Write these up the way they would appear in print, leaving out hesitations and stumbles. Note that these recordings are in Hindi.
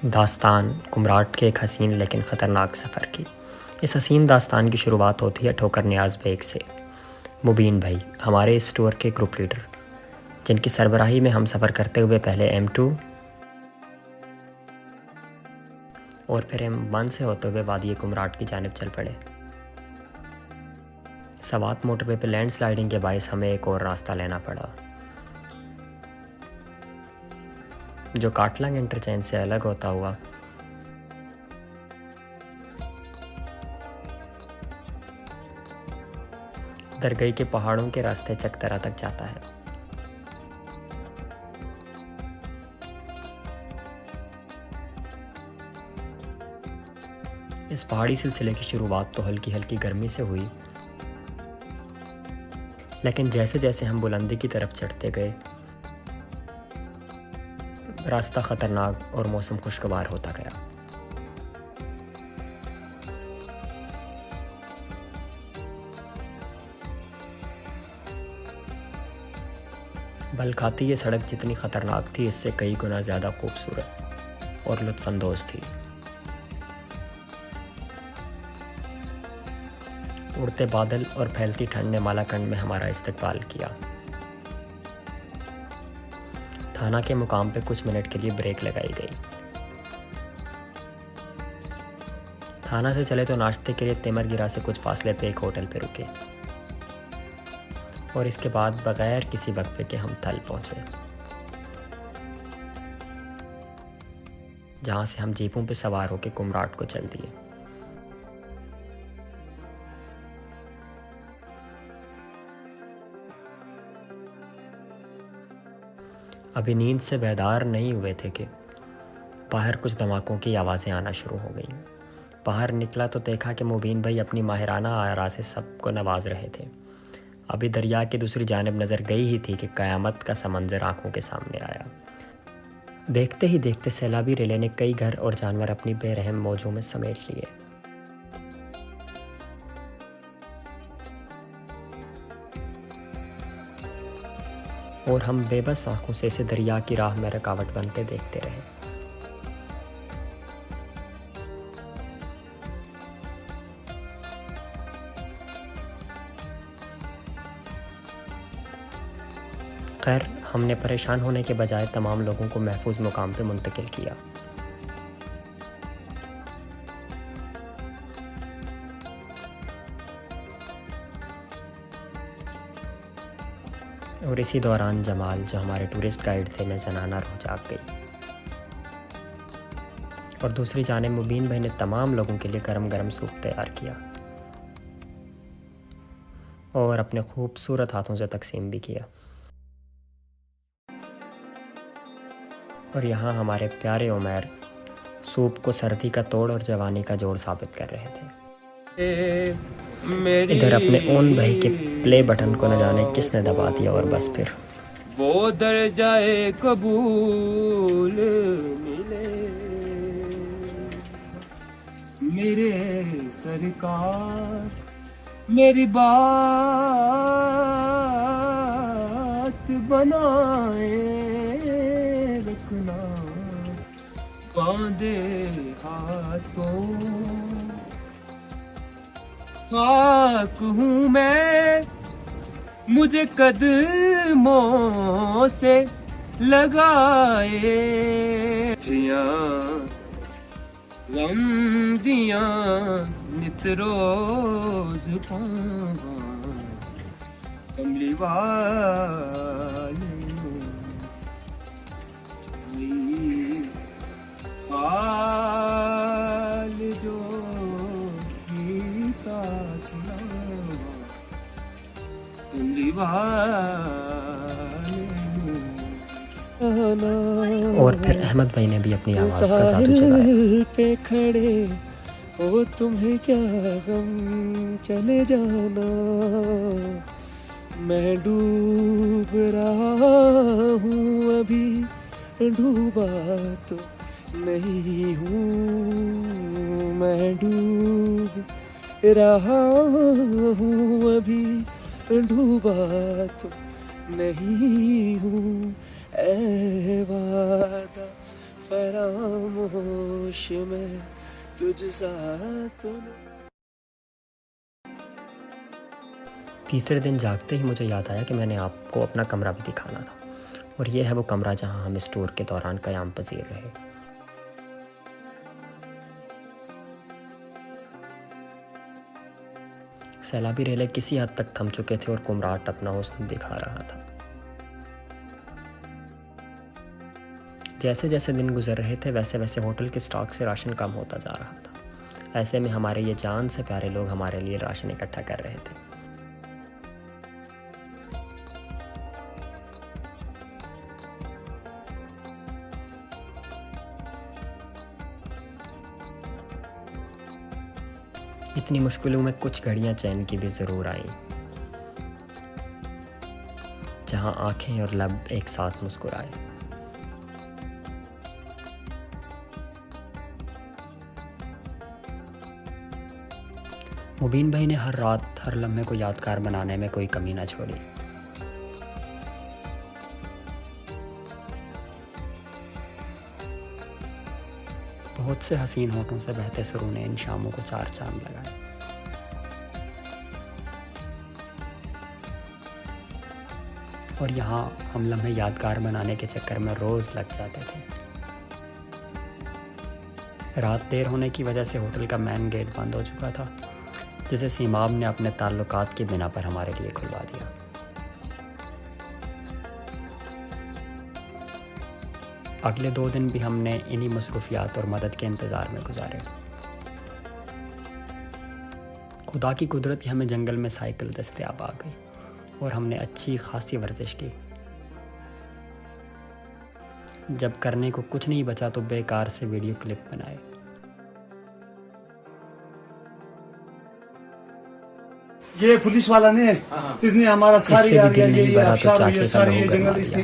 दास्तान कुमराट के एक हसीन लेकिन ख़तरनाक सफ़र की। इस हसीन दास्तान की शुरुआत होती है ठोकर नियाज़ बेग से। मुबीन भाई हमारे इस टूर के ग्रुप लीडर, जिनकी सरबराही में हम सफ़र करते हुए पहले M2 और फिर M1 से होते हुए वादी कुमराट की जानिब चल पड़े। सवात मोटरवे पर लैंड स्लाइडिंग के बायस हमें एक और रास्ता लेना पड़ा, जो काटलंग इंटरचेंज से अलग होता हुआ दरगई के पहाड़ों के रास्ते चकतरा तक जाता है। इस पहाड़ी सिलसिले की शुरुआत तो हल्की हल्की गर्मी से हुई, लेकिन जैसे जैसे हम बुलंदी की तरफ चढ़ते गए रास्ता ख़तरनाक और मौसम खुशगवार होता गया। बल खाती ये सड़क जितनी ख़तरनाक थी, इससे कई गुना ज़्यादा खूबसूरत और लुत्फ़अंदोज़ थी। उड़ते बादल और फैलती ठंड ने मालाकंड में हमारा इस्तकबाल किया। थाना के मुकाम पे कुछ मिनट के लिए ब्रेक लगाई गई। थाना से चले तो नाश्ते के लिए तेमरगिरा से कुछ फासले पे एक होटल पे रुके और इसके बाद बगैर किसी वक्फे के हम थल पहुंचे, जहां से हम जीपों पे सवार होकर कुमराट को चल दिए। अभी नींद से बेदार नहीं हुए थे कि बाहर कुछ धमाकों की आवाज़ें आना शुरू हो गई। बाहर निकला तो देखा कि मुबीन भाई अपनी माहिराना आरा से सबको नवाज रहे थे। अभी दरिया की दूसरी जानिब नज़र गई ही थी कि क़यामत का सा मंज़र आँखों के सामने आया। देखते ही देखते सैलाबी रेले ने कई घर और जानवर अपनी बेरहम मौजों में समेट लिए। और हम बेबस आंखों से इसे दरिया की राह में रुकावट बनते देखते रहे। खैर, हमने परेशान होने के बजाय तमाम लोगों को महफूज मुकाम पे मुंतकिल किया। और इसी दौरान जमाल, जो हमारे टूरिस्ट गाइड थे, में जनाना रूह जाग गई। और दूसरी जानिब मुबीन भाई ने तमाम लोगों के लिए गरम गरम सूप तैयार किया और अपने खूबसूरत हाथों से तकसीम भी किया। और यहाँ हमारे प्यारे उमर सूप को सर्दी का तोड़ और जवानी का जोड़ साबित कर रहे थे। इधर अपने ओन भाई के प्ले बटन को न जाने किसने दबा दिया और बस फिर वो दर्जाए कबूल मिले मेरे सरकार, मेरी बात बनाए रखना, बांधे हाथों खाक हूँ मैं, मुझे कदमों से लगाए गम दिया नित रोज पावा कमली वाले हाल जो गीता सुनावा कमली वाले। और फिर अहमद भाई ने भी अपनी आवाज़ का जादू जगाया। पे खड़े हो तुम्हें क्या गम, चले जाना, मैं डूब रहा हूँ अभी, डूबा तो नहीं हूँ, मैं डूब रहा हूँ अभी, डूबा तो नहीं हूँ। ऐ वादा फरामोश में तुझ सा तो तीसरे दिन जागते ही मुझे याद आया कि मैंने आपको अपना कमरा भी दिखाना था, और ये है वो कमरा जहां हम इस टूर के दौरान क़याम पज़ीर रहे। सैलाबी रेले किसी हद तक थम चुके थे और कुमराट अपना हुस्न दिखा रहा था। जैसे जैसे दिन गुजर रहे थे वैसे वैसे होटल के स्टॉक से राशन कम होता जा रहा था। ऐसे में हमारे ये जान से प्यारे लोग हमारे लिए राशन इकट्ठा कर रहे थे। इतनी मुश्किलों में कुछ घड़ियां चैन की भी ज़रूर आईं, जहां आंखें और लब एक साथ मुस्कुराए। मुबीन भाई ने हर रात हर लम्हे को यादगार बनाने में कोई कमी ना छोड़ी। बहुत से हसीन होठों से बहते सुरों ने इन शामों को चार चांद लगाए। और यहाँ हम लम्हे यादगार बनाने के चक्कर में रोज़ लग जाते थे। रात देर होने की वजह से होटल का मेन गेट बंद हो चुका था, जिसे सीमाब ने अपने ताल्लुकात की बिना पर हमारे लिए खुलवा दिया। अगले 2 दिन भी हमने इन्हीं मसरूफियात और मदद के इंतज़ार में गुजारे। खुदा की कुदरत की हमें जंगल में साइकिल दस्तयाब आ गई और हमने अच्छी खासी वर्जिश की। जब करने को कुछ नहीं बचा तो बेकार से वीडियो क्लिप बनाए। ये पुलिस वाला ने इसने हमारा सारी यार ये तो चाचे सारी ये जंगल इसने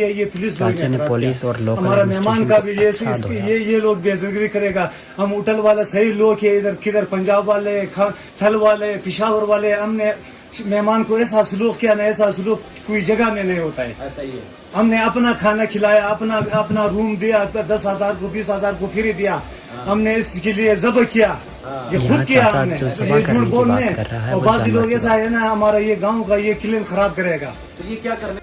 ये पुलिस चाचे ने पुलिस और लोकल हमारा मेहमान का भी ये लोग बेइज्जती करेगा। हम होटल वाले सही लोग है, इधर किधर पंजाब वाले, थल वाले, पिशावर वाले, हमने मेहमान को ऐसा सलूक किया ना, ऐसा सलूक कोई जगह में नहीं होता है। ऐसा ही है। हमने अपना खाना खिलाया, अपना रूम दिया, 10,000 को 20,000 को फ्री दिया। हमने इसके लिए जबर किया, ये खुद किया हमने। ये झूठ बोलने और बाकी लोग ऐसा है ना, हमारा ये गांव का ये क्लीन खराब करेगा, तो ये क्या करने।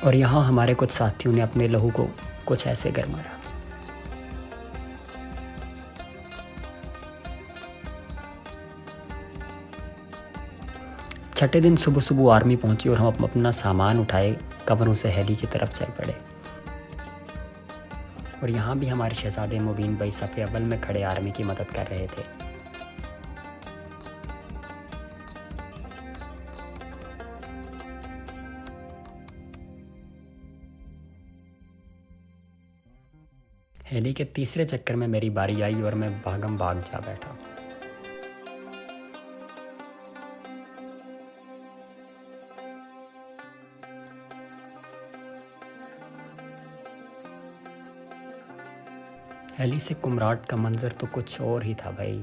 और यहाँ हमारे कुछ साथियों ने अपने लहू को कुछ ऐसे गरमाया। छठे दिन सुबह सुबह आर्मी पहुंची और हम अपना सामान उठाए कमरों से हेली की तरफ चल पड़े। और यहाँ भी हमारे शहजादे मुबीन भाई सफ़े अव्वल में खड़े आर्मी की मदद कर रहे थे। हेली के तीसरे चक्कर में मेरी बारी आई और मैं भागम भाग जा बैठा। हेली से कुमराट का मंजर तो कुछ और ही था भाई।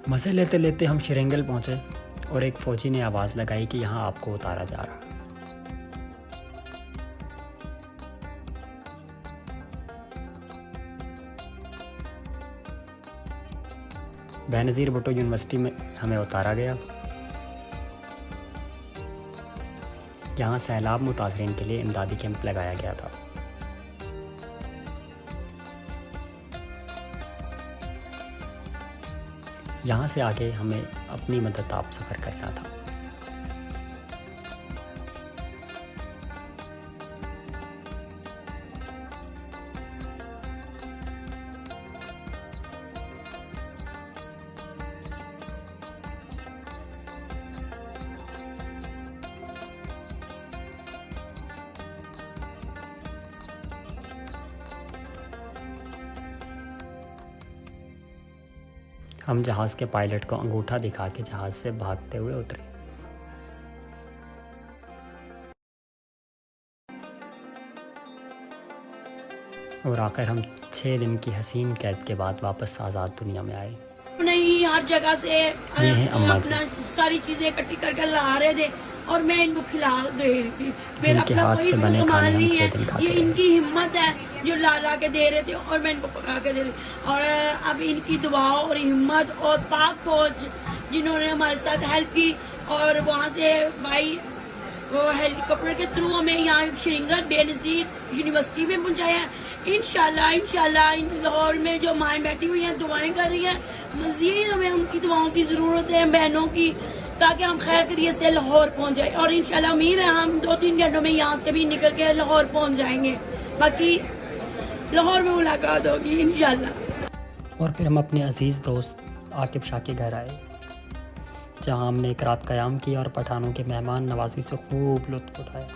मज़े लेते लेते हम शिरेंगल पहुंचे और एक फ़ौजी ने आवाज़ लगाई कि यहाँ आपको उतारा जा रहा। बेनज़ीर भुट्टो यूनिवर्सिटी में हमें उतारा गया। यहाँ सैलाब मुतासरीन के लिए इमदादी कैंप लगाया गया था। यहाँ से आगे हमें अपनी मदद आप सफ़र करना था। हम जहाज़ के पायलट को अंगूठा दिखा के जहाज़ से भागते हुए उतरे। और आखिर हम 6 दिन की हसीन कैद के बाद वापस आज़ाद दुनिया में आए। नहीं, हर जगह से ये है अम्मा जी, अपना सारी चीजें इकट्ठी करके ला रहे थे और मैं इनको खिला दे रही थी। मेरा जिनके अपना हाथ कोई से बने कमाल खाने हम नहीं 6 है, दिन खाते ये रहे। इनकी हिम्मत है जो ला ला के दे रहे थे और मैं इनको पका के दे रही। और अब इनकी दुआओं और हिम्मत और पाक फौज जिन्होंने हमारे साथ हेल्प की, और वहाँ से भाई वो हेलीकॉप्टर के थ्रू हमें यहाँ श्रीनगर बेनजीर यूनिवर्सिटी में पहुँचाया। इंशाल्लाह इन लाहौर में जो माएँ बैठी हुई हैं दुआएं कर रही हैं, मजीद हमें उनकी दुआओं की जरूरत है बहनों की, ताकि हम खैर करिए से लाहौर पहुँच जाए। और इंशाल्लाह उम्मीद है हम 2-3 घंटों में यहाँ से भी निकल के लाहौर पहुँच जाएंगे। बाकी लाहौर में मुलाकात होगी इंशाल्लाह। और फिर हम अपने अजीज़ दोस्त आकिब शाह के घर आए, जहाँ हमने एक रात क़याम किया और पठानों के मेहमान नवाजी से खूब लुत्फ़ उठाया।